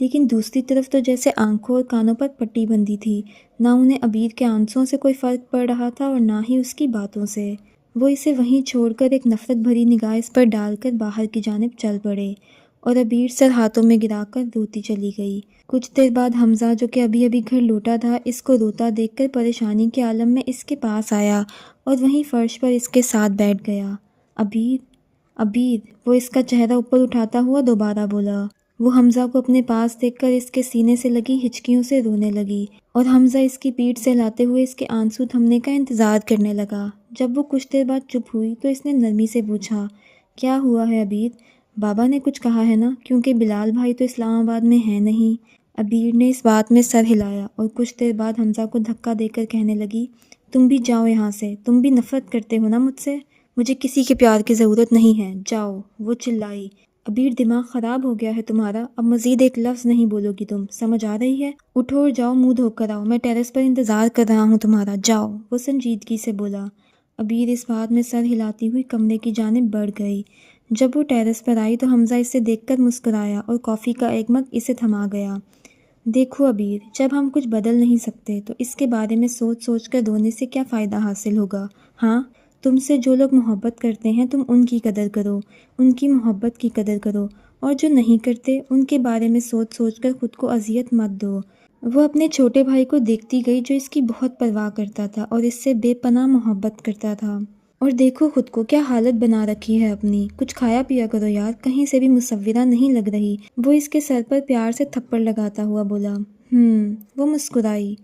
لیکن دوسری طرف تو جیسے آنکھوں اور کانوں پر پٹی بندھی تھی۔ نہ انہیں عبیر کے آنسوؤں سے کوئی فرق پڑ رہا تھا اور نہ ہی اس کی باتوں سے۔ وہ اسے وہیں چھوڑ کر ایک نفرت بھری نگاہ اس پر ڈال کر باہر کی جانب چل پڑے اور عبیر سر ہاتھوں میں گرا کر روتی چلی گئی۔ کچھ دیر بعد حمزہ، جو کہ ابھی ابھی گھر لوٹا تھا، اس کو روتا دیکھ کر پریشانی کے عالم میں اس کے پاس آیا اور وہیں فرش پر اس کے ساتھ بیٹھ گیا۔ عبیر، عبیر، وہ اس کا چہرہ اوپر اٹھاتا ہوا دوبارہ بولا۔ وہ حمزہ کو اپنے پاس دیکھ کر اس کے سینے سے لگی ہچکیوں سے رونے لگی اور حمزہ اس کی پیٹھ سے لاتے ہوئے اس کے آنسو تھمنے کا انتظار کرنے لگا۔ جب وہ کچھ دیر بعد چپ ہوئی تو اس نے نرمی سے پوچھا، کیا ہوا ہے عبیر؟ بابا نے کچھ کہا ہے نا؟ کیونکہ بلال بھائی تو اسلام آباد میں ہے نہیں۔ عبیر نے اس بات میں سر ہلایا اور کچھ دیر بعد حمزہ کو دھکا دے کر کہنے لگی، تم بھی جاؤ یہاں سے، تم بھی نفرت کرتے ہو نا مجھ سے؟ مجھے کسی کے پیار کی ضرورت نہیں ہے، جاؤ۔ وہ چلائی، عبیر دماغ خراب ہو گیا ہے تمہارا؟ اب مزید ایک لفظ نہیں بولو گی تم، سمجھ آ رہی ہے؟ اٹھو اور جاؤ، منہ دھو کر آؤ، میں ٹیرس پر انتظار کر رہا ہوں تمہارا، جاؤ۔ وہ سنجیدگی سے بولا۔ عبیر اس بات میں سر ہلاتی ہوئی کمرے کی جانب بڑھ گئی۔ جب وہ ٹیرس پر آئی تو حمزہ اسے دیکھ کر مسکرایا اور کافی کا ایک مگ اسے تھما گیا۔ دیکھو عبیر، جب ہم کچھ بدل نہیں سکتے تو اس کے بارے میں سوچ سوچ کر رونے سے کیا فائدہ حاصل ہوگا؟ ہاں، تم سے جو لوگ محبت کرتے ہیں تم ان کی قدر کرو، ان کی محبت کی قدر کرو، اور جو نہیں کرتے ان کے بارے میں سوچ سوچ کر خود کو اذیت مت دو۔ وہ اپنے چھوٹے بھائی کو دیکھتی گئی جو اس کی بہت پرواہ کرتا تھا اور اس سے بے پناہ محبت کرتا تھا۔ اور دیکھو خود کو کیا حالت بنا رکھی ہے اپنی، کچھ کھایا پیا کرو یار، کہیں سے بھی مصورہ نہیں لگ رہی۔ وہ اس کے سر پر پیار سے تھپڑ لگاتا ہوا بولا۔ وہ مسکرائی۔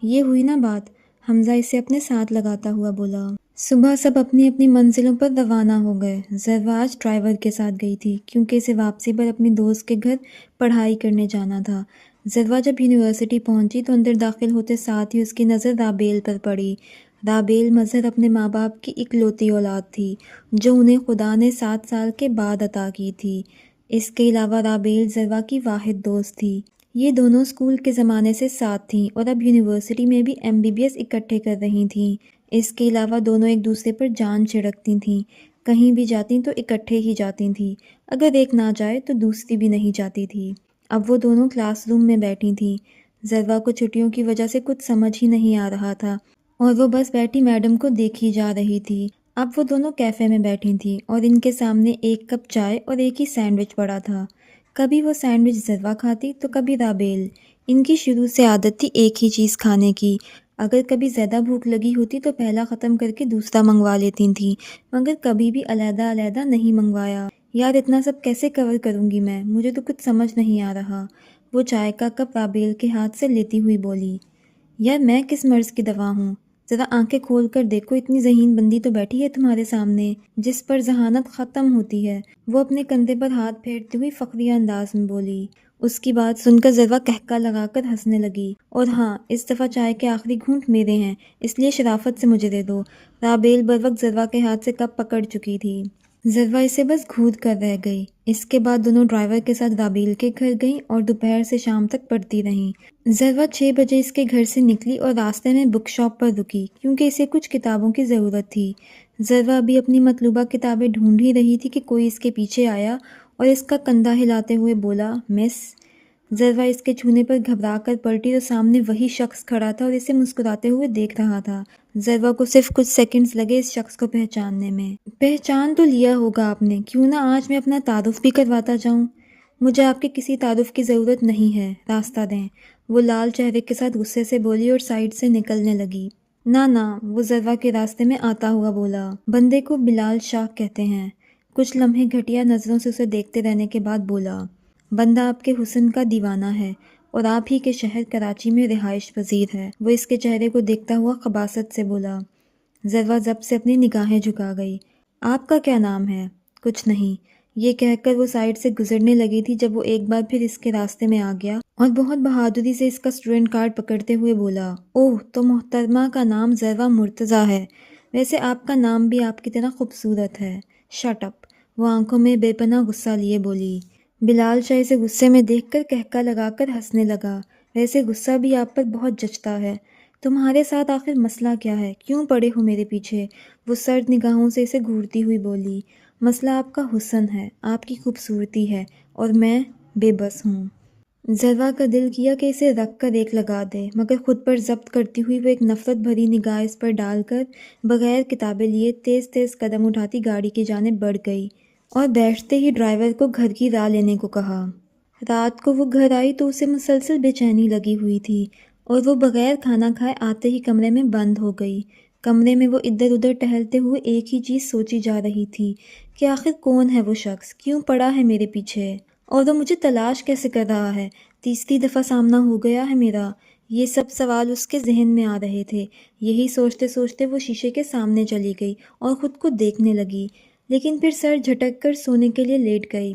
یہ ہوئی نا بات؟ حمزہ اسے اپنے ساتھ لگاتا ہوا بولا۔ صبح سب اپنی اپنی منزلوں پر روانہ ہو گئے۔ ضروا آج ڈرائیور کے ساتھ گئی تھی کیونکہ اسے واپسی پر اپنی دوست کے گھر پڑھائی کرنے جانا تھا۔ ضروا جب یونیورسٹی پہنچی تو اندر داخل ہوتے ساتھ ہی اس کی نظر رابیل پر پڑی۔ رابیل مظہر اپنے ماں باپ کی اکلوتی اولاد تھی جو انہیں خدا نے 7 سال کے بعد عطا کی تھی۔ اس کے علاوہ رابیل ضروا کی واحد دوست تھی۔ یہ دونوں اسکول کے زمانے سے ساتھ تھیں اور اب یونیورسٹی میں بھی MBBS اکٹھے کر رہی تھیں۔ اس کے علاوہ دونوں ایک دوسرے پر جان چھڑکتی تھیں، کہیں بھی جاتی تو اکٹھے ہی جاتی تھیں، اگر ایک نہ جائے تو دوسری بھی نہیں جاتی تھی۔ اب وہ دونوں کلاس روم میں بیٹھی تھیں۔ ضروا کو چھٹیوں کی وجہ سے کچھ سمجھ ہی نہیں آ رہا تھا اور وہ بس بیٹھی میڈم کو دیکھی جا رہی تھی۔ اب وہ دونوں کیفے میں بیٹھی تھیں اور ان کے سامنے ایک کپ چائے اور ایک ہی سینڈوچ پڑا تھا۔ کبھی وہ سینڈوچ ضروا کھاتی تو کبھی رابیل۔ ان کی شروع سے عادت تھی ایک ہی چیز کھانے کی۔ اگر کبھی زیادہ بھوک لگی ہوتی تو پہلا ختم کر کے دوسرا منگوا لیتی تھیں، مگر کبھی بھی علیحدہ علیحدہ نہیں منگوایا۔ یار اتنا سب کیسے کور کروں گی میں، مجھے تو کچھ سمجھ نہیں آ رہا۔ وہ چائے کا کپ رابیل کے ہاتھ سے لیتی ہوئی بولی۔ یار میں کس مرض کی دوا ہوں؟ ذرا آنکھیں کھول کر دیکھو، اتنی ذہین بندی تو بیٹھی ہے تمہارے سامنے جس پر ذہانت ختم ہوتی ہے۔ وہ اپنے کندھے پر ہاتھ پھیرتی ہوئی فخریہ انداز میں بولی۔ اس کی بات سن کر ضروا قہقہ لگا کر ہنسنے لگی۔ اور ہاں، اس دفعہ چائے کے آخری گھونٹ میرے ہیں، اس لیے شرافت سے مجھے دے دو۔ رابیل بروقت ضروا کے ہاتھ سے کپ پکڑ چکی تھی۔ ضروا اسے بس گھور کر رہ گئی۔ اس کے بعد دونوں ڈرائیور کے ساتھ رابیل کے گھر گئیں اور دوپہر سے شام تک پڑھتی رہیں۔ ضروا 6 بجے اس کے گھر سے نکلی اور راستے میں بک شاپ پر رکی کیونکہ اسے کچھ کتابوں کی ضرورت تھی۔ ضروا ابھی اپنی مطلوبہ کتابیں ڈھونڈ ہی رہی تھی کہ کوئی اس کے پیچھے آیا اور اس کا کندھا ہلاتے ہوئے بولا، مس۔ ضروا اس کے چھونے پر گھبرا کر پلٹی تو سامنے وہی شخص کھڑا تھا اور اسے مسکراتے ہوئے دیکھ رہا تھا۔ ضروا کو صرف کچھ سیکنڈز لگے اس شخص کو پہچاننے میں۔ پہچان تو لیا ہوگا آپ نے، کیوں نہ آج میں اپنا تعارف بھی کرواتا جاؤں؟ مجھے آپ کے کسی تعارف کی ضرورت نہیں ہے، راستہ دیں۔ وہ لال چہرے کے ساتھ غصے سے بولی اور سائڈ سے نکلنے لگی۔ نہ، وہ ضروا کے راستے میں آتا ہوا بولا۔ بندے کو بلال شاہ کہتے ہیں۔ کچھ لمحے گھٹیا نظروں سے اسے دیکھتے رہنے کے بعد بولا، بندہ آپ کے حسن کا دیوانہ ہے اور آپ ہی کے شہر کراچی میں رہائش پذیر ہے۔ وہ اس کے چہرے کو دیکھتا ہوا خباثت سے بولا۔ ضروا ضبط سے اپنی نگاہیں جھکا گئی۔ آپ کا کیا نام ہے؟ کچھ نہیں، یہ کہہ کر وہ سائڈ سے گزرنے لگی تھی جب وہ ایک بار پھر اس کے راستے میں آ گیا اور بہت بہادری سے اس کا اسٹوڈنٹ کارڈ پکڑتے ہوئے بولا، اوہ تو محترمہ کا نام ضروا مرتضیٰ ہے، ویسے آپ کا نام بھی آپ کی طرح خوبصورت ہے۔ شٹ اپ، وہ آنکھوں میں بے پناہ غصہ لیے بولی۔ بلال شاہ اسے غصے میں دیکھ کر قہقہ لگا کر ہنسنے لگا۔ ویسے غصہ بھی آپ پر بہت جچتا ہے، تمہارے ساتھ آخر مسئلہ کیا ہے، کیوں پڑے ہو میرے پیچھے؟ وہ سرد نگاہوں سے اسے گھورتی ہوئی بولی۔ مسئلہ آپ کا حسن ہے، آپ کی خوبصورتی ہے اور میں بے بس ہوں۔ ذرا کا دل کیا کہ اسے رکھ کر ایک لگا دے، مگر خود پر ضبط کرتی ہوئی وہ ایک نفرت بھری نگاہ اس پر ڈال کر بغیر کتابیں لیے تیز تیز قدم اٹھاتی گاڑی کی جانب بڑھ گئی اور بیٹھتے ہی ڈرائیور کو گھر کی راہ لینے کو کہا۔ رات کو وہ گھر آئی تو اسے مسلسل بے چینی لگی ہوئی تھی اور وہ بغیر کھانا کھائے آتے ہی کمرے میں بند ہو گئی۔ کمرے میں وہ ادھر ادھر ٹہلتے ہوئے ایک ہی چیز سوچی جا رہی تھی کہ آخر کون ہے وہ شخص، کیوں پڑا ہے میرے پیچھے، اور وہ مجھے تلاش کیسے کر رہا ہے، تیسری دفعہ سامنا ہو گیا ہے میرا۔ یہ سب سوال اس کے ذہن میں آ رہے تھے۔ یہی سوچتے سوچتے وہ شیشے کے سامنے چلی گئی اور خود کو دیکھنے لگی، لیکن پھر سر جھٹک کر سونے کے لیے لیٹ گئی۔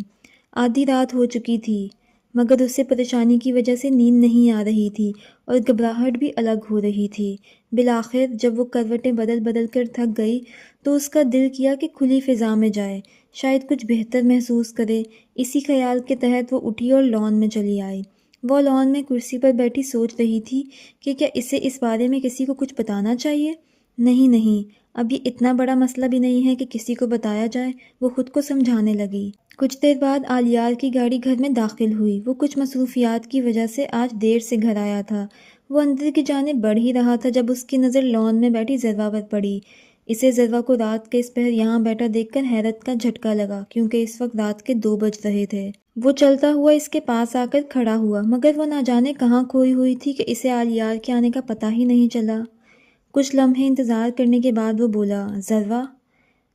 آدھی رات ہو چکی تھی، مگر اسے پریشانی کی وجہ سے نیند نہیں آ رہی تھی اور گھبراہٹ بھی الگ ہو رہی تھی۔ بالآخر جب وہ کروٹیں بدل بدل کر تھک گئی تو اس کا دل کیا کہ کھلی فضا میں جائے، شاید کچھ بہتر محسوس کرے۔ اسی خیال کے تحت وہ اٹھی اور لان میں چلی آئی۔ وہ لان میں کرسی پر بیٹھی سوچ رہی تھی کہ کیا اسے اس بارے میں کسی کو کچھ بتانا چاہیے؟ نہیں، اب یہ اتنا بڑا مسئلہ بھی نہیں ہے کہ کسی کو بتایا جائے، وہ خود کو سمجھانے لگی۔ کچھ دیر بعد آلیار کی گاڑی گھر میں داخل ہوئی۔ وہ کچھ مصروفیات کی وجہ سے آج دیر سے گھر آیا تھا۔ وہ اندر کی جانب بڑھ ہی رہا تھا جب اس کی نظر لان میں بیٹھی ذرا پر پڑی۔ اسے ذرا کو رات کے اس پہر یہاں بیٹھا دیکھ کر حیرت کا جھٹکا لگا، کیونکہ اس وقت رات کے 2 بج رہے تھے۔ وہ چلتا ہوا اس کے پاس آ کر کھڑا ہوا، مگر وہ نہ جانے کہاں کھوئی ہوئی تھی کہ اسے آلیار کے آنے کا پتہ ہی نہیں چلا۔ کچھ لمحے انتظار کرنے کے بعد وہ بولا، ذرا؟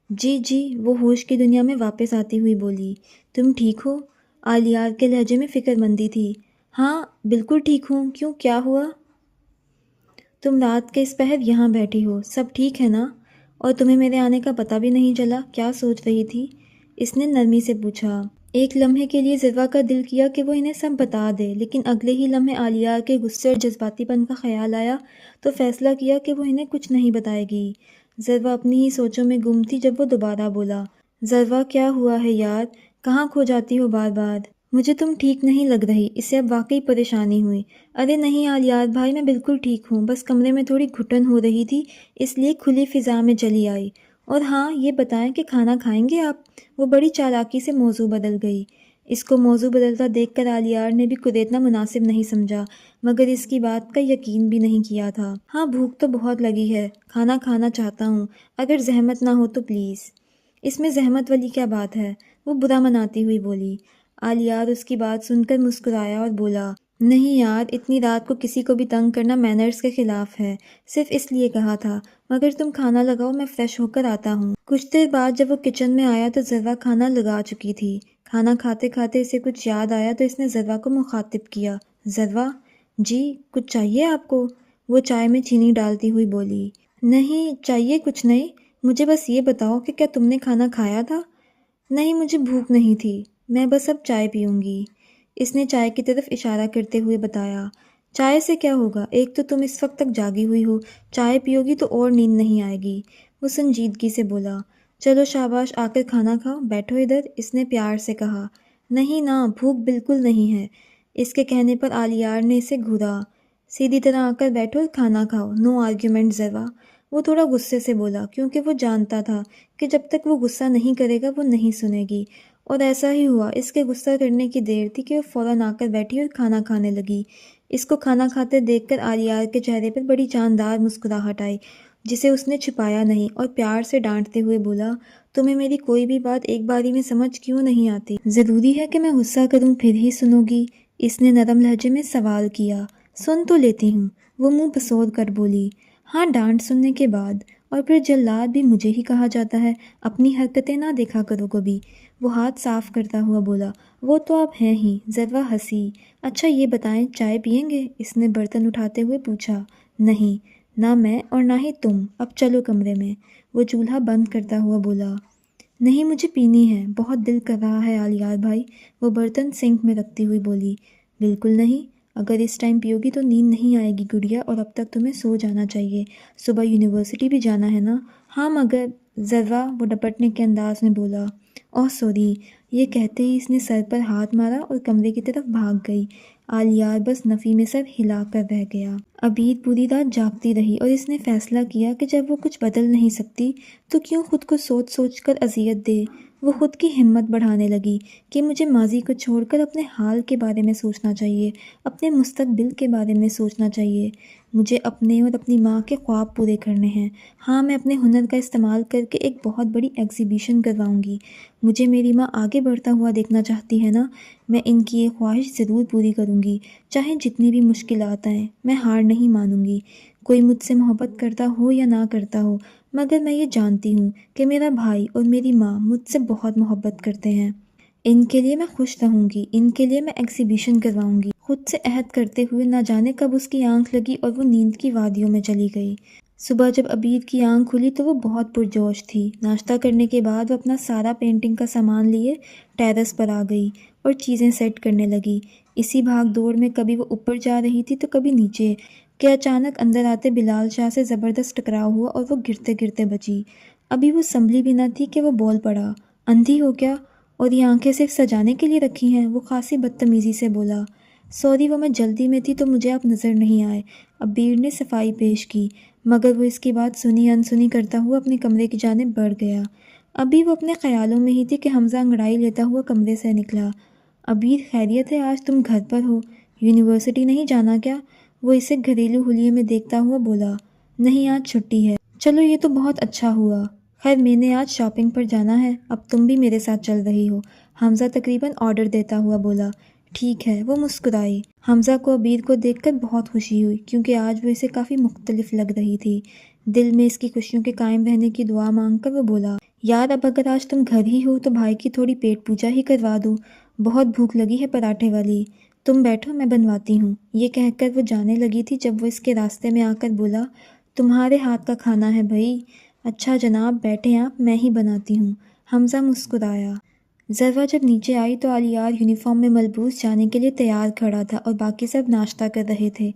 جی، وہ ہوش کی دنیا میں واپس آتی ہوئی بولی۔ تم ٹھیک ہو؟ آلیار کے لہجے میں فکر مندی تھی۔ ہاں، بالکل ٹھیک ہوں، کیوں، کیا ہوا؟ تم رات کے اس پہر یہاں بیٹھی ہو، سب ٹھیک ہے نا؟ اور تمہیں میرے آنے کا پتہ بھی نہیں چلا، کیا سوچ رہی تھی؟ اس نے نرمی سے پوچھا۔ ایک لمحے کے لیے ذرا کا دل کیا کہ وہ انہیں سب بتا دے، لیکن اگلے ہی لمحے آلیار کے غصے اور جذباتی پن کا خیال آیا تو فیصلہ کیا کہ وہ انہیں کچھ نہیں بتائے گی۔ ذرا اپنی ہی سوچوں میں گم تھی جب وہ دوبارہ بولا، ذرا کیا ہوا ہے یار، کہاں کھو جاتی ہو بار بار؟ مجھے تم ٹھیک نہیں لگ رہی۔ اسے اب واقعی پریشانی ہوئی۔ ارے نہیں آلیار بھائی، میں بالکل ٹھیک ہوں، بس کمرے میں تھوڑی گھٹن ہو رہی تھی، اس لیے کھلی فضا میں چلی آئی۔ اور ہاں، یہ بتائیں کہ کھانا کھائیں گے آپ؟ وہ بڑی چالاکی سے موضوع بدل گئی۔ اس کو موضوع بدلتا دیکھ کر آلیار نے بھی کریدنا مناسب نہیں سمجھا، مگر اس کی بات کا یقین بھی نہیں کیا تھا۔ ہاں، بھوک تو بہت لگی ہے، کھانا کھانا چاہتا ہوں، اگر زحمت نہ ہو تو پلیز۔ اس میں زحمت والی کیا بات ہے؟ وہ برا مناتی ہوئی بولی۔ آلیار اس کی بات سن کر مسکرایا اور بولا، نہیں یار، اتنی رات کو کسی کو بھی تنگ کرنا مینرز کے خلاف ہے، صرف اس لیے کہا تھا، مگر تم کھانا لگاؤ، میں فریش ہو کر آتا ہوں۔ کچھ دیر بعد جب وہ کچن میں آیا تو ذرا کھانا لگا چکی تھی۔ کھانا کھاتے کھاتے اسے کچھ یاد آیا تو اس نے ذرا کو مخاطب کیا، ذرا؟ جی، کچھ چاہیے آپ کو؟ وہ چائے میں چینی ڈالتی ہوئی بولی۔ نہیں چاہیے، کچھ نہیں، مجھے بس یہ بتاؤ کہ کیا تم نے کھانا کھایا تھا؟ نہیں، مجھے بھوک نہیں تھی، میں بس اب چائے پیوں گی، اس نے چائے کی طرف اشارہ کرتے ہوئے بتایا۔ چائے سے کیا ہوگا، ایک تو تم اس وقت تک جاگی ہوئی ہو، چائے پیو گی تو اور نیند نہیں آئے گی۔ وہ سنجیدگی سے بولا۔ چلو شاباش، آ کر کھانا کھاؤ، بیٹھو ادھر، اس نے پیار سے کہا۔ نہیں نا، بھوک بالکل نہیں ہے۔ اس کے کہنے پر آلیار نے اسے گھورا۔ سیدھی طرح آ کر بیٹھو اور کھانا کھاؤ، نو آرگیومنٹ ذرا۔ وہ تھوڑا غصے سے بولا، کیونکہ وہ جانتا تھا کہ جب تک وہ غصہ نہیں کرے گا وہ نہیں سنے گی، اور ایسا ہی ہوا۔ اس کے غصہ کرنے کی دیر تھی کہ وہ فوراً آ کر بیٹھی اور کھانا کھانے لگی۔ اس کو کھانا کھاتے دیکھ کر آلیار کے چہرے پر بڑی جاندار مسکراہٹ آئی، جسے اس نے چھپایا نہیں، اور پیار سے ڈانٹتے ہوئے بولا، تمہیں میری کوئی بھی بات ایک باری میں سمجھ کیوں نہیں آتی؟ ضروری ہے کہ میں غصہ کروں پھر ہی سنو گی؟ اس نے نرم لہجے میں سوال کیا۔ سن تو لیتی ہوں، وہ منہ پسود کر بولی۔ ہاں، ڈانٹ سننے کے بعد، اور پھر جلاد بھی مجھے ہی کہا جاتا ہے، اپنی حرکتیں نہ دیکھا کرو کبھی۔ وہ ہاتھ صاف کرتا ہوا بولا۔ وہ تو آپ ہیں ہی، ذرا ہنسی۔ اچھا یہ بتائیں، چائے پئیں گے؟ اس نے برتن اٹھاتے ہوئے پوچھا۔ نہیں، نہ میں اور نہ ہی تم، اب چلو کمرے میں، وہ چولہا بند کرتا ہوا بولا۔ نہیں، مجھے پینی ہے، بہت دل کر رہا ہے آلیار بھائی، وہ برتن سنک میں رکھتی ہوئی بولی۔ بالکل نہیں، اگر اس ٹائم پیو گی تو نیند نہیں آئے گی گڑیا، اور اب تک تمہیں سو جانا چاہیے، صبح یونیورسٹی بھی جانا ہے نا؟ ہاں مگر ذرا، وہ ڈپٹنے کے انداز میں بولا۔ اوہ سوری، یہ کہتے ہی اس نے سر پر ہاتھ مارا اور کمرے کی طرف بھاگ گئی۔ آلیار بس نفی میں سر ہلا کر رہ گیا۔ عبیر پوری رات جاگتی رہی اور اس نے فیصلہ کیا کہ جب وہ کچھ بدل نہیں سکتی تو کیوں خود کو سوچ سوچ کر اذیت دے۔ وہ خود کی ہمت بڑھانے لگی کہ مجھے ماضی کو چھوڑ کر اپنے حال کے بارے میں سوچنا چاہیے، اپنے مستقبل کے بارے میں سوچنا چاہیے۔ مجھے اپنے اور اپنی ماں کے خواب پورے کرنے ہیں۔ ہاں، میں اپنے ہنر کا استعمال کر کے ایک بہت بڑی ایگزیبیشن کرواؤں گی۔ مجھے میری ماں آگے بڑھتا ہوا دیکھنا چاہتی ہے نا، میں ان کی یہ خواہش ضرور پوری کروں گی، چاہے جتنی بھی مشکلات آئیں۔ میں ہار نہیں مانوں گی، کوئی مجھ سے محبت کرتا ہو یا نہ کرتا ہو، مگر میں یہ جانتی ہوں کہ میرا بھائی اور میری ماں مجھ سے بہت محبت کرتے ہیں۔ ان کے لیے میں خوش رہوں گی، ان کے لیے میں ایگزیبیشن کرواؤں گی۔ خود سے عہد کرتے ہوئے نہ جانے کب اس کی آنکھ لگی اور وہ نیند کی وادیوں میں چلی گئی۔ صبح جب عبیر کی آنکھ کھلی تو وہ بہت پرجوش تھی۔ ناشتہ کرنے کے بعد وہ اپنا سارا پینٹنگ کا سامان لیے ٹیرس پر آ گئی اور چیزیں سیٹ کرنے لگی۔ اسی بھاگ دوڑ میں کبھی وہ اوپر جا رہی تھی تو کبھی نیچے، کہ اچانک اندر آتے بلال شاہ سے زبردست ٹکراؤ ہوا اور وہ گرتے گرتے بچی۔ ابھی وہ سنبھلی بھی نہ تھی کہ وہ بول پڑا، اندھی ہو کیا؟ اور یہ آنکھیں صرف سجانے کے لیے رکھی ہیں؟ وہ خاصی بدتمیزی سے بولا۔ سوری، وہ میں جلدی میں تھی تو مجھے آپ نظر نہیں آئے، عبیر نے صفائی پیش کی، مگر وہ اس کی بات سنی انسنی کرتا ہوا اپنے کمرے کی جانب بڑھ گیا۔ ابھی وہ اپنے خیالوں میں ہی تھی کہ حمزہ انگڑائی لیتا ہوا کمرے سے نکلا۔ عبیر، خیریت ہے؟ آج تم گھر پر ہو، یونیورسٹی نہیں جانا کیا؟ وہ اسے گھریلو حلیے میں دیکھتا ہوا بولا۔ نہیں، آج چھٹی ہے۔ چلو، یہ تو بہت اچھا ہوا۔ خیر، میں نے آج شاپنگ پر جانا ہے، اب تم بھی میرے ساتھ چل رہی ہو، حمزہ تقریباً آرڈر دیتا ہوا بولا۔ ٹھیک ہے، وہ مسکرائی۔ حمزہ کو عبیر کو دیکھ کر بہت خوشی ہوئی کیونکہ آج وہ اسے کافی مختلف لگ رہی تھی۔ دل میں اس کی خوشیوں کے قائم رہنے کی دعا مانگ کر وہ بولا، یار اب اگر آج تم گھر ہی ہو تو بھائی کی تھوڑی پیٹ پوجا ہی کروا دوں، بہت بھوک لگی ہے پراٹھے والی، تم بیٹھو میں بنواتی ہوں۔ یہ کہہ کر وہ جانے لگی تھی جب وہ اس کے راستے میں آ کر بولا، تمہارے ہاتھ کا کھانا ہے بھائی؟ اچھا جناب، بیٹھیں آپ، میں ہی بناتی ہوں۔ حمزہ مسکرایا۔ ذروہ جب نیچے آئی تو علیار یونیفارم میں ملبوس جانے کے لیے تیار کھڑا تھا اور باقی سب ناشتہ کر رہے تھے۔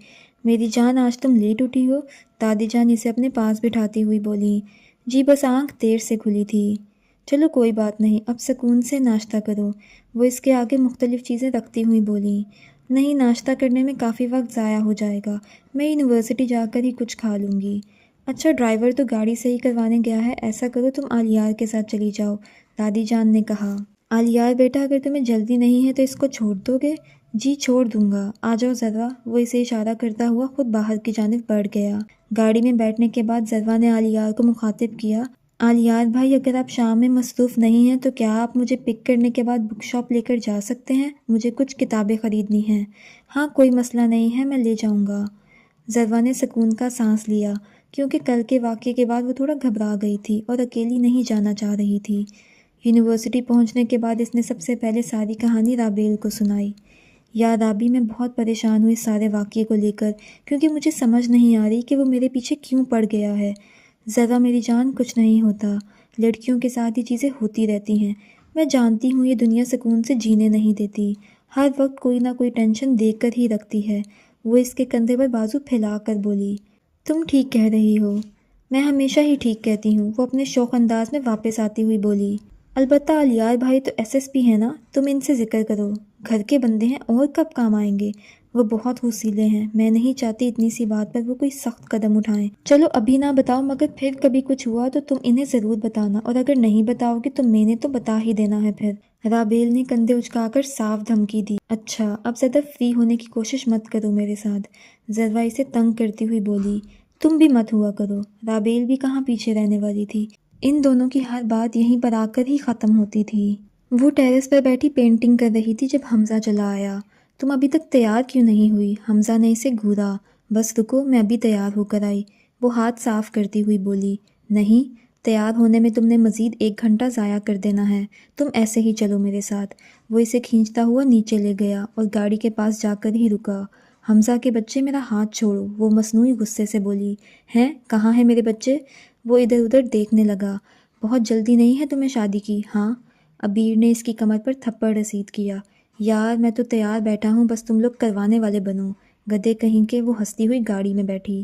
میری جان، آج تم لیٹ اٹھی ہو؟ دادی جان اسے اپنے پاس بٹھاتی ہوئی بولی۔ جی بس آنکھ دیر سے کھلی تھی۔ چلو کوئی بات نہیں، اب سکون سے ناشتہ کرو، وہ اس کے آگے مختلف چیزیں رکھتی ہوئی بولی۔ نہیں، ناشتہ کرنے میں کافی وقت ضائع ہو جائے گا، میں یونیورسٹی جا کر ہی کچھ کھا لوں گی۔ اچھا، ڈرائیور تو گاڑی صحیح کروانے گیا ہے، ایسا کرو تم علیار کے ساتھ چلی جاؤ، دادی جان نے کہا۔ علیار بیٹا، اگر تمہیں جلدی نہیں ہے تو اس کو چھوڑ دو گے؟ جی چھوڑ دوں گا، آ جاؤ ذروہ، وہ اسے اشارہ کرتا ہوا خود باہر کی جانب بڑھ گیا۔ گاڑی میں بیٹھنے کے بعد ذروہ نے علیار کو مخاطب کیا، علیار بھائی اگر آپ شام میں مصروف نہیں ہیں تو کیا آپ مجھے پک کرنے کے بعد بک شاپ لے کر جا سکتے ہیں؟ مجھے کچھ کتابیں خریدنی ہیں۔ ہاں کوئی مسئلہ نہیں ہے، میں لے جاؤں گا۔ ذروہ نے سکون کا سانس لیا کیونکہ کل کے واقعے کے بعد وہ تھوڑا گھبرا گئی تھی اور اکیلی نہیں جانا چاہ رہی تھی۔ یونیورسٹی پہنچنے کے بعد اس نے سب سے پہلے ساری کہانی رابیل کو سنائی۔ یا رابی، میں بہت پریشان ہوں اس سارے واقعے کو لے کر کیونکہ مجھے سمجھ نہیں آ رہی کہ وہ میرے پیچھے کیوں پڑ گیا ہے۔ ذرا میری جان، کچھ نہیں ہوتا، لڑکیوں کے ساتھ یہ چیزیں ہوتی رہتی ہیں، میں جانتی ہوں یہ دنیا سکون سے جینے نہیں دیتی، ہر وقت کوئی نہ کوئی ٹینشن دے کر ہی رکھتی ہے۔ وہ اس کے کندھے پر بازو پھیلا کر بولی۔ تم ٹھیک کہہ رہی ہو، میں ہمیشہ ہی ٹھیک کہتی ہوں، وہ اپنے شوخ انداز میں واپس آتی ہوئی بولی۔ البتہ علیار بھائی تو ایس ایس پی ہیں نا، تم ان سے ذکر کرو، گھر کے بندے ہیں اور کب کام آئیں گے، وہ بہت حوصلے ہیں، میں نہیں چاہتی اتنی سی بات پر وہ کوئی سخت قدم اٹھائیں۔ چلو ابھی نہ بتاؤ، مگر پھر کبھی کچھ ہوا تو تم انہیں ضرور بتانا، اور اگر نہیں بتاؤ گی تو میں نے تو بتا ہی دینا ہے پھر۔ رابیل نے کندھے اچکا کر صاف دھمکی دی۔ اچھا، اب زیادہ فری ہونے کی کوشش مت کرو میرے ساتھ، ذروہ اسے تنگ کرتی ہوئی بولی۔ تم بھی مت ہوا کرو، رابیل بھی کہاں پیچھے رہنے والی تھی، ان دونوں کی ہر بات یہیں پر آ کر ہی ختم ہوتی تھی۔ وہ ٹیرس پر بیٹھی پینٹنگ کر رہی تھی جب حمزہ چلا آیا۔ تم ابھی تک تیار کیوں نہیں ہوئی؟ حمزہ نے اسے گھورا۔ بس رکو، میں ابھی تیار ہو کر آئی، وہ ہاتھ صاف کرتی ہوئی بولی۔ نہیں، تیار ہونے میں تم نے مزید 1 گھنٹہ ضائع کر دینا ہے، تم ایسے ہی چلو میرے ساتھ۔ وہ اسے کھینچتا ہوا نیچے لے گیا اور گاڑی کے پاس جا کر ہی رکا۔ حمزہ کے بچے، میرا ہاتھ چھوڑو، وہ مصنوعی غصے سے بولی۔ ہیں، کہاں ہیں میرے بچے؟ وہ ادھر ادھر دیکھنے لگا۔ بہت جلدی نہیں ہے تمہیں شادی کی؟ ہاں، عبیر نے اس کی کمر پر تھپڑ رسید کیا۔ یار میں تو تیار بیٹھا ہوں، بس تم لوگ کروانے والے بنو، گدھے کہیں کے۔ وہ ہنستی ہوئی گاڑی میں بیٹھی۔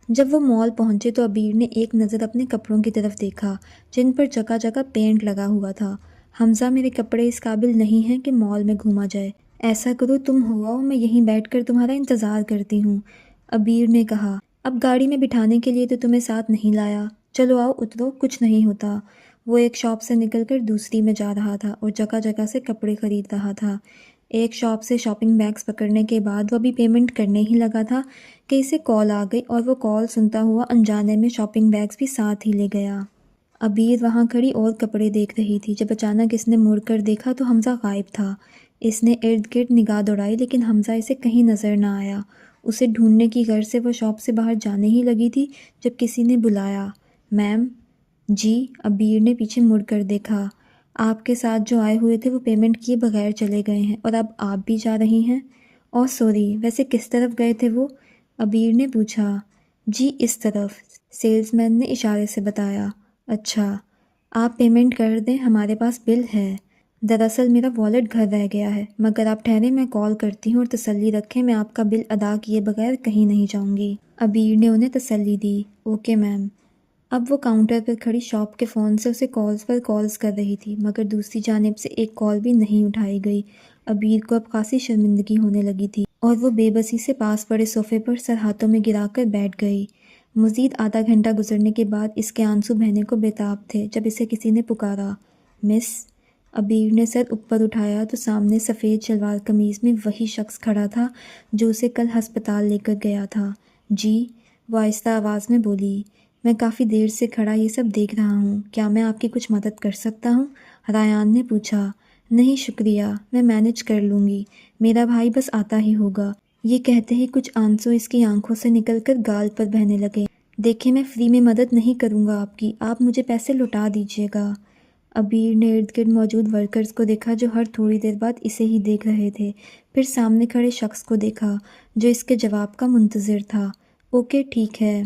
جب وہ مال پہنچے تو عبیر نے ایک نظر اپنے کپڑوں کی طرف دیکھا جن پر جگہ جگہ پینٹ لگا ہوا تھا۔ حمزہ، میرے کپڑے اس قابل نہیں ہیں کہ مال میں گھوما جائے، ایسا کرو تم ہو آؤ، میں یہیں بیٹھ کر تمہارا انتظار کرتی ہوں۔ عبیر نے کہا۔ اب گاڑی میں بٹھانے کے لیے تو تمہیں ساتھ نہیں لایا، چلو آؤ اترو، کچھ نہیں ہوتا۔ وہ ایک شاپ سے نکل کر دوسری میں جا رہا تھا اور جگہ جگہ سے کپڑے خرید رہا تھا۔ ایک شاپ سے شاپنگ بیگز پکڑنے کے بعد وہ ابھی پیمنٹ کرنے ہی لگا تھا کہ اسے کال آ گئی اور وہ کال سنتا ہوا انجانے میں شاپنگ بیگز بھی ساتھ ہی لے گیا۔ عبیر وہاں کھڑی اور کپڑے دیکھ رہی تھی۔ جب اچانک اس نے مڑ کر دیکھا تو حمزہ غائب تھا۔ اس نے ارد گرد نگاہ دوڑائی لیکن حمزہ اسے کہیں نظر نہ آیا۔ اسے ڈھونڈنے کی غرض سے وہ شاپ سے باہر جانے ہی لگی تھی جب کسی نے بلایا، میم؟ جی؟ عبیر نے پیچھے مڑ کر دیکھا۔ آپ کے ساتھ جو آئے ہوئے تھے وہ پیمنٹ کیے بغیر چلے گئے ہیں اور اب آپ بھی جا رہی ہیں؟ اوہ سوری، ویسے کس طرف گئے تھے وہ؟ عبیر نے پوچھا۔ جی اس طرف، سیلز مین نے اشارے سے بتایا۔ اچھا، آپ پیمنٹ کر دیں، ہمارے پاس بل ہے۔ دراصل میرا والیٹ گھر رہ گیا ہے، مگر آپ ٹھہریں، میں کال کرتی ہوں اور تسلی رکھیں میں آپ کا بل ادا کیے بغیر کہیں نہیں جاؤں گی۔ عبیر نے انہیں تسلی دی۔ Okay ma'am. اب وہ کاؤنٹر پر کھڑی شاپ کے فون سے اسے کالز پر کالز کر رہی تھی مگر دوسری جانب سے ایک کال بھی نہیں اٹھائی گئی۔ عبیر کو اب خاصی شرمندگی ہونے لگی تھی اور وہ بے بسی سے پاس پڑے صوفے پر سر ہاتھوں میں گرا کر بیٹھ گئی۔ مزید آدھا گھنٹہ گزرنے کے بعد اس کے آنسو بہنے کو بےتاب تھے جب اسے کسی نے پکارا، مس؟ عبیر نے سر اوپر اٹھایا تو سامنے سفید شلوار قمیض میں وہی شخص کھڑا تھا جو اسے کل ہسپتال لے کر گیا تھا۔ جی؟ وہ آہستہ آواز میں بولی۔ میں کافی دیر سے کھڑا یہ سب دیکھ رہا ہوں، کیا میں آپ کی کچھ مدد کر سکتا ہوں؟ ریان نے پوچھا۔ نہیں شکریہ، میں مینج کر لوں گی، میرا بھائی بس آتا ہی ہوگا۔ یہ کہتے ہی کچھ آنسو اس کی آنکھوں سے نکل کر گال پر بہنے لگے۔ دیکھیں میں فری میں مدد نہیں کروں گا آپ کی، آپ مجھے پیسے لوٹا دیجیے گا۔ عبیر نے ارد گرد موجود ورکرز کو دیکھا جو ہر تھوڑی دیر بعد اسے ہی دیکھ رہے تھے، پھر سامنے کھڑے شخص کو دیکھا جو اس کے جواب کا منتظر تھا۔ اوکے ٹھیک ہے،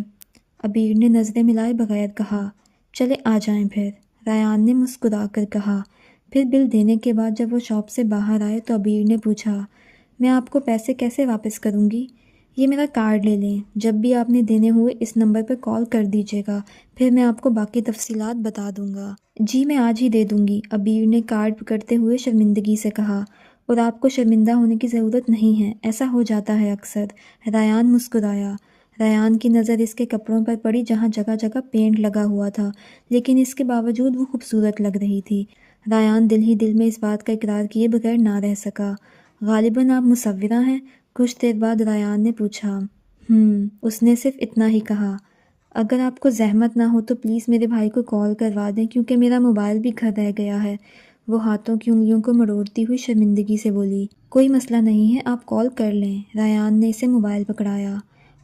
عبیر نے نظریں ملائے بغیر کہا۔ چلے آ جائیں پھر، ریان نے مسکرا کر کہا۔ پھر بل دینے کے بعد جب وہ شاپ سے باہر آئے تو عبیر نے پوچھا، میں آپ کو پیسے کیسے واپس کروں گی؟ یہ میرا کارڈ لے لیں، جب بھی آپ نے دینے ہوئے اس نمبر پر کال کر دیجیے گا، پھر میں آپ کو باقی تفصیلات بتا دوں گا۔ جی میں آج ہی دے دوں گی، عبیر نے کارڈ پکڑتے ہوئے شرمندگی سے کہا۔ اور آپ کو شرمندہ ہونے کی ضرورت نہیں ہے، ایسا ہو جاتا ہے اکثر، ریان مسکرایا۔ ریان کی نظر اس کے کپڑوں پر پڑی جہاں جگہ جگہ پینٹ لگا ہوا تھا لیکن اس کے باوجود وہ خوبصورت لگ رہی تھی۔ ریان دل ہی دل میں اس بات کا اقرار کیے بغیر نہ رہ سکا۔ غالباً آپ مصورہ ہیں؟ کچھ دیر بعد ریان نے پوچھا۔ اس نے صرف اتنا ہی کہا۔ اگر آپ کو زحمت نہ ہو تو پلیز میرے بھائی کو کال کروا دیں کیونکہ میرا موبائل بھی گھر رہ گیا ہے، وہ ہاتھوں کی انگلیوں کو مروڑتی ہوئی شرمندگی سے بولی۔ کوئی مسئلہ نہیں ہے، آپ کال کر لیں، ریان نے اسے موبائل پکڑایا۔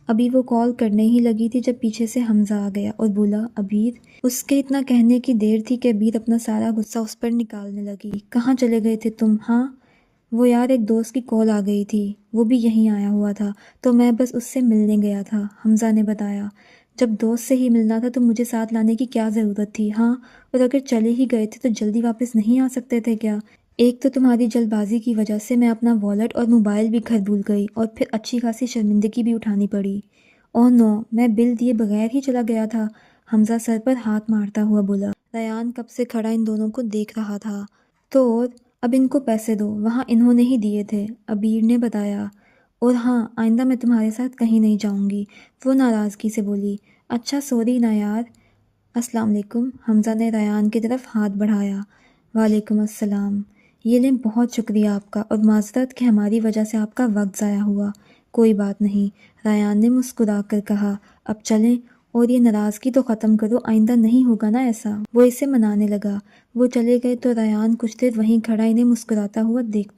ابھی وہ کال کرنے ہی لگی تھی جب پیچھے سے حمزہ آ گیا اور بولا، عبیر؟ اس کے اتنا کہنے کی دیر تھی کہ عبیر اپنا سارا غصہ اس پر نکالنے لگی۔ کہاں چلے گئے تھے تم؟ ہاں وہ یار ایک دوست کی کال آ گئی تھی، وہ بھی یہیں آیا ہوا تھا تو میں بس اس سے ملنے گیا تھا، حمزہ نے بتایا۔ جب دوست سے ہی ملنا تھا تو مجھے ساتھ لانے کی کیا ضرورت تھی؟ ہاں اور اگر چلے ہی گئے تھے تو جلدی واپس نہیں آ سکتے تھے کیا؟ ایک تو تمہاری جلد بازی کی وجہ سے میں اپنا والیٹ اور موبائل بھی گھر بھول گئی اور پھر اچھی خاصی شرمندگی بھی اٹھانی پڑی۔ اوہ نو، میں بل دیے بغیر ہی چلا گیا تھا، حمزہ سر پر ہاتھ مارتا ہوا بولا۔ ریان کب سے کھڑا ان دونوں کو دیکھ رہا تھا۔ تو اور اب ان کو پیسے دو، وہاں انہوں نے ہی دیے تھے، عبیر نے بتایا۔ اور ہاں آئندہ میں تمہارے ساتھ کہیں نہیں جاؤں گی، وہ ناراضگی سے بولی۔ اچھا سوری نا یار۔ السلام علیکم، حمزہ نے ریان کی طرف ہاتھ بڑھایا۔ وعلیکم السلام۔ یہ لیں، بہت شکریہ آپ کا اور معذرت کہ ہماری وجہ سے آپ کا وقت ضائع ہوا۔ کوئی بات نہیں، ریان نے مسکرا کر کہا۔ اب چلیں اور یہ ناراضگی تو ختم کرو، آئندہ نہیں ہوگا نا ایسا؟ وہ اسے منانے لگا۔ وہ چلے گئے تو ریان کچھ دیر وہیں کھڑا انہیں مسکراتا ہوا دیکھتا